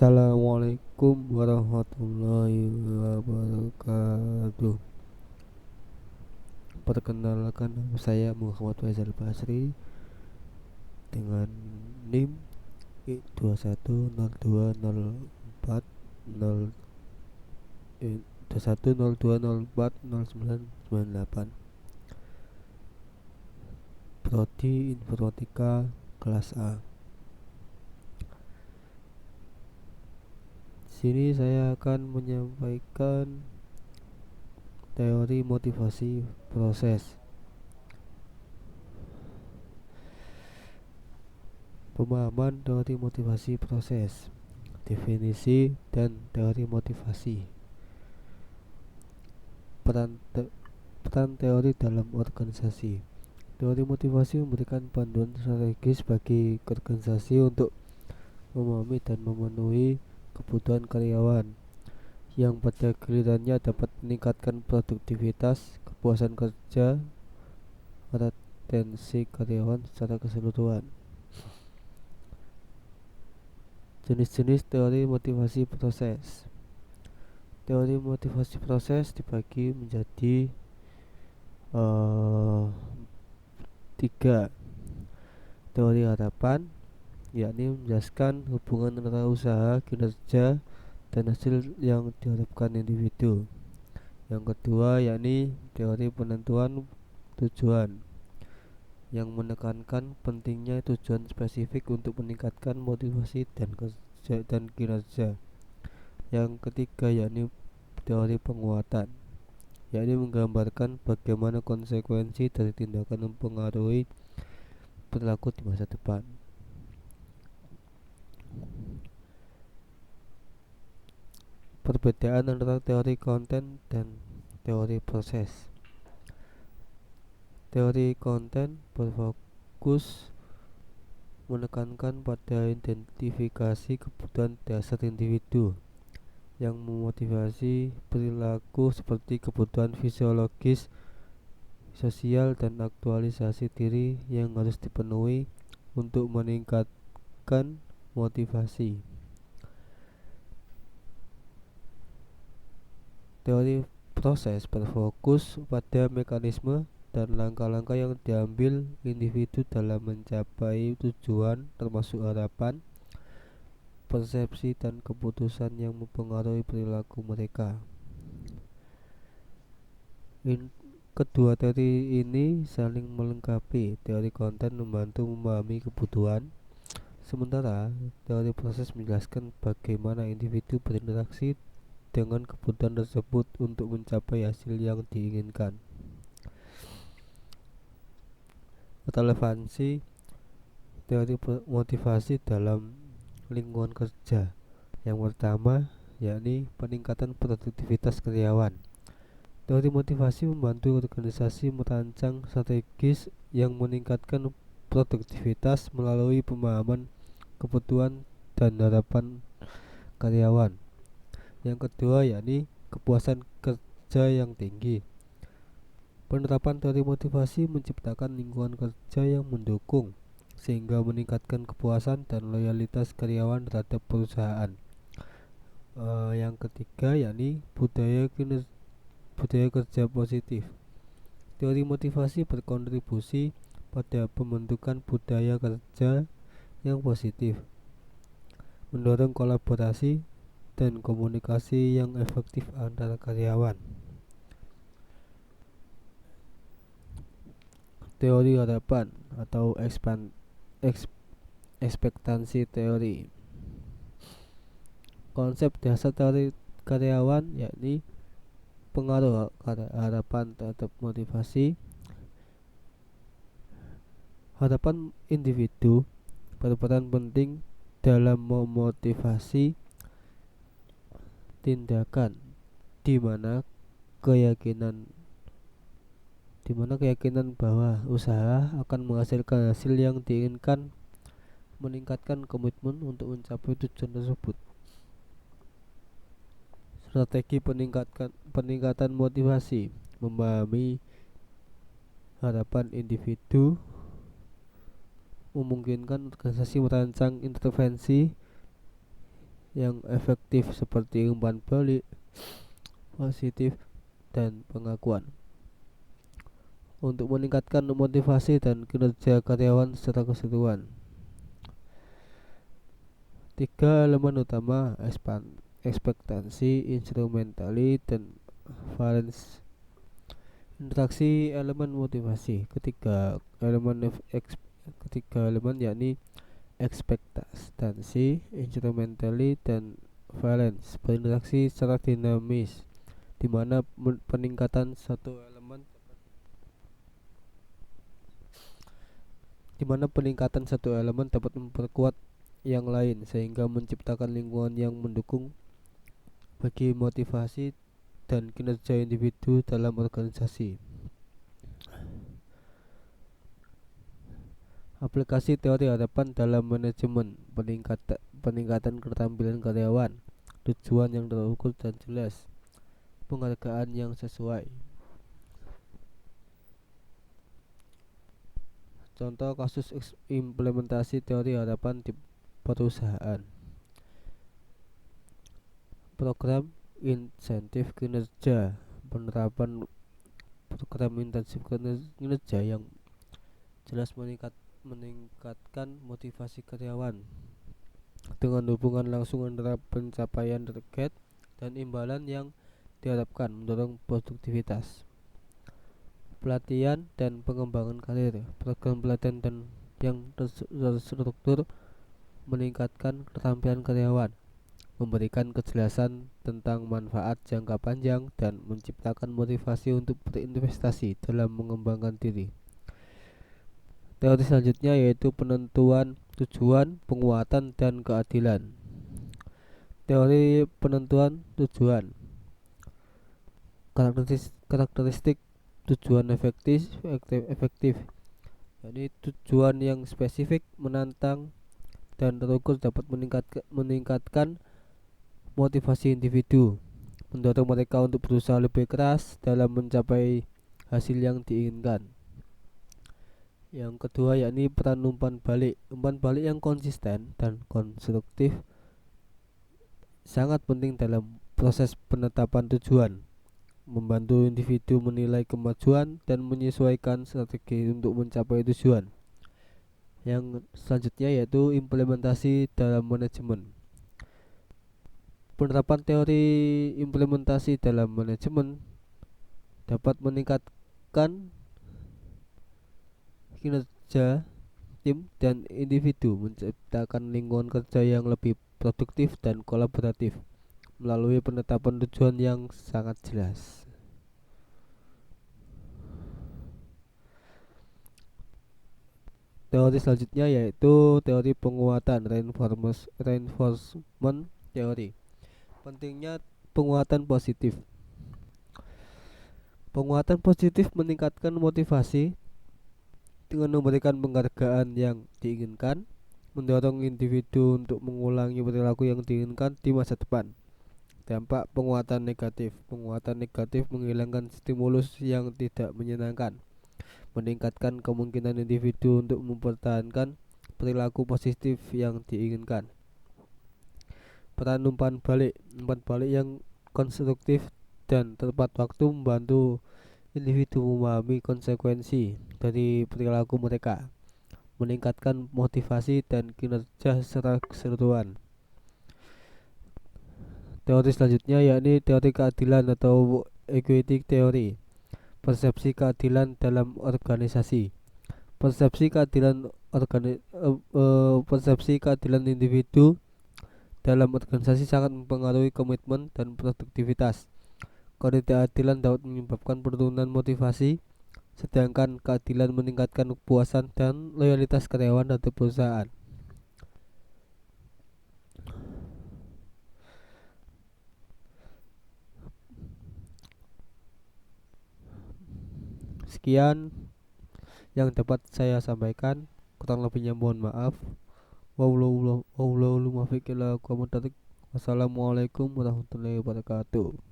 Assalamualaikum warahmatullahi wabarakatuh. Perkenalkan, nama saya Muhammad Faisal Basri dengan NIM 210204 2102040998. Prodi Informatika kelas A. Sini saya akan menyampaikan teori motivasi proses. Pemahaman teori motivasi proses, definisi dan teori motivasi. Peran teori dalam organisasi. Teori motivasi memberikan panduan strategis bagi organisasi untuk memahami dan memenuhi kebutuhan karyawan, yang pada gilirannya dapat meningkatkan produktivitas, kepuasan kerja, retensi karyawan secara keseluruhan. Jenis-jenis teori motivasi proses. Teori motivasi proses dibagi menjadi 3. Teori harapan, yakni menjelaskan hubungan antara usaha, kinerja, dan hasil yang diharapkan individu. Yang kedua yakni teori penentuan tujuan, yang menekankan pentingnya tujuan spesifik untuk meningkatkan motivasi dan kinerja. Yang ketiga yakni teori penguatan, yakni menggambarkan bagaimana konsekuensi dari tindakan mempengaruhi perilaku di masa depan. Perbedaan antara teori konten dan teori proses. Teori konten berfokus menekankan pada identifikasi kebutuhan dasar individu yang memotivasi perilaku seperti kebutuhan fisiologis, sosial, dan aktualisasi diri yang harus dipenuhi untuk meningkatkan motivasi. Teori proses berfokus pada mekanisme dan langkah-langkah yang diambil individu dalam mencapai tujuan, termasuk harapan, persepsi, dan keputusan yang mempengaruhi perilaku mereka. Kedua teori ini saling melengkapi. Teori konten membantu memahami kebutuhan, sementara teori proses menjelaskan bagaimana individu berinteraksi dengan kebutuhan tersebut untuk mencapai hasil yang diinginkan. Relevansi teori motivasi dalam lingkungan kerja. Yang pertama yakni peningkatan produktivitas karyawan. Teori motivasi membantu organisasi merancang strategis yang meningkatkan produktivitas melalui pemahaman kebutuhan dan harapan karyawan. Yang kedua yakni kepuasan kerja yang tinggi. Penerapan teori motivasi menciptakan lingkungan kerja yang mendukung, sehingga meningkatkan kepuasan dan loyalitas karyawan terhadap perusahaan. Yang ketiga yakni budaya kerja positif. Teori motivasi berkontribusi pada pembentukan budaya kerja yang positif, mendorong kolaborasi dan komunikasi yang efektif antara karyawan. Teori harapan atau ekspektansi teori. Konsep dasar teori karyawan yakni pengaruh harapan terhadap motivasi. Harapan individu berperan penting dalam memotivasi tindakan di mana keyakinan bahwa usaha akan menghasilkan hasil yang diinginkan meningkatkan komitmen untuk mencapai tujuan tersebut. Strategi peningkatan motivasi: memahami harapan individu, memungkinkan organisasi merancang intervensi yang efektif seperti umpan balik, positif, dan pengakuan. Untuk meningkatkan motivasi dan kinerja karyawan secara keseluruhan, 3 elemen utama: ekspektasi, instrumentali, dan valence. Interaksi elemen motivasi. Ketiga elemen yakni ekspektasi, instrumentali, dan valence berinteraksi secara dinamis, di mana peningkatan satu elemen dapat memperkuat yang lain sehingga menciptakan lingkungan yang mendukung bagi motivasi dan kinerja individu dalam organisasi. Aplikasi teori harapan dalam manajemen. Peningkatan keterampilan karyawan, tujuan yang terukur dan jelas, penghargaan yang sesuai. Contoh kasus implementasi teori harapan di perusahaan: program insentif kinerja. Penerapan program intensif kinerja yang jelas meningkatkan motivasi karyawan dengan hubungan langsung antara pencapaian target dan imbalan yang diharapkan, mendorong produktivitas. Pelatihan dan pengembangan karir. Program pelatihan dan yang terstruktur meningkatkan keterampilan karyawan, memberikan kejelasan tentang manfaat jangka panjang, dan menciptakan motivasi untuk berinvestasi dalam mengembangkan diri. Teori selanjutnya yaitu penentuan tujuan, penguatan, dan keadilan. Teori penentuan tujuan. Karakteristik tujuan efektif, yakni tujuan yang spesifik, menantang, dan terukur dapat meningkatkan motivasi individu, mendorong mereka untuk berusaha lebih keras dalam mencapai hasil yang diinginkan. Yang kedua yakni peran umpan balik. Umpan balik yang konsisten dan konstruktif sangat penting dalam proses penetapan tujuan, membantu individu menilai kemajuan dan menyesuaikan strategi untuk mencapai tujuan. Yang selanjutnya yaitu implementasi dalam manajemen. Penerapan teori implementasi dalam manajemen dapat meningkatkan kinerja tim dan individu, menciptakan lingkungan kerja yang lebih produktif dan kolaboratif melalui penetapan tujuan yang sangat jelas. Teori selanjutnya yaitu teori penguatan, reinforcement teori. Pentingnya penguatan positif. Penguatan positif meningkatkan motivasi dengan memberikan penghargaan yang diinginkan, mendorong individu untuk mengulangi perilaku yang diinginkan di masa depan. Dampak penguatan negatif. Penguatan negatif menghilangkan stimulus yang tidak menyenangkan, meningkatkan kemungkinan individu untuk mempertahankan perilaku positif yang diinginkan. Peran umpan balik. Umpan balik yang konstruktif dan tepat waktu membantu individu memahami konsekuensi dari perilaku mereka, meningkatkan motivasi dan kinerja secara keseluruhan. Teori selanjutnya yakni teori keadilan atau equity theory. Persepsi keadilan dalam organisasi. Persepsi keadilan individu dalam organisasi sangat mempengaruhi komitmen dan produktivitas. Ketidakadilan dapat menyebabkan penurunan motivasi, sedangkan keadilan meningkatkan kepuasan dan loyalitas karyawan terhadap perusahaan. Sekian yang dapat saya sampaikan, kurang lebihnya mohon maaf. Wassalamualaikum warahmatullahi wabarakatuh.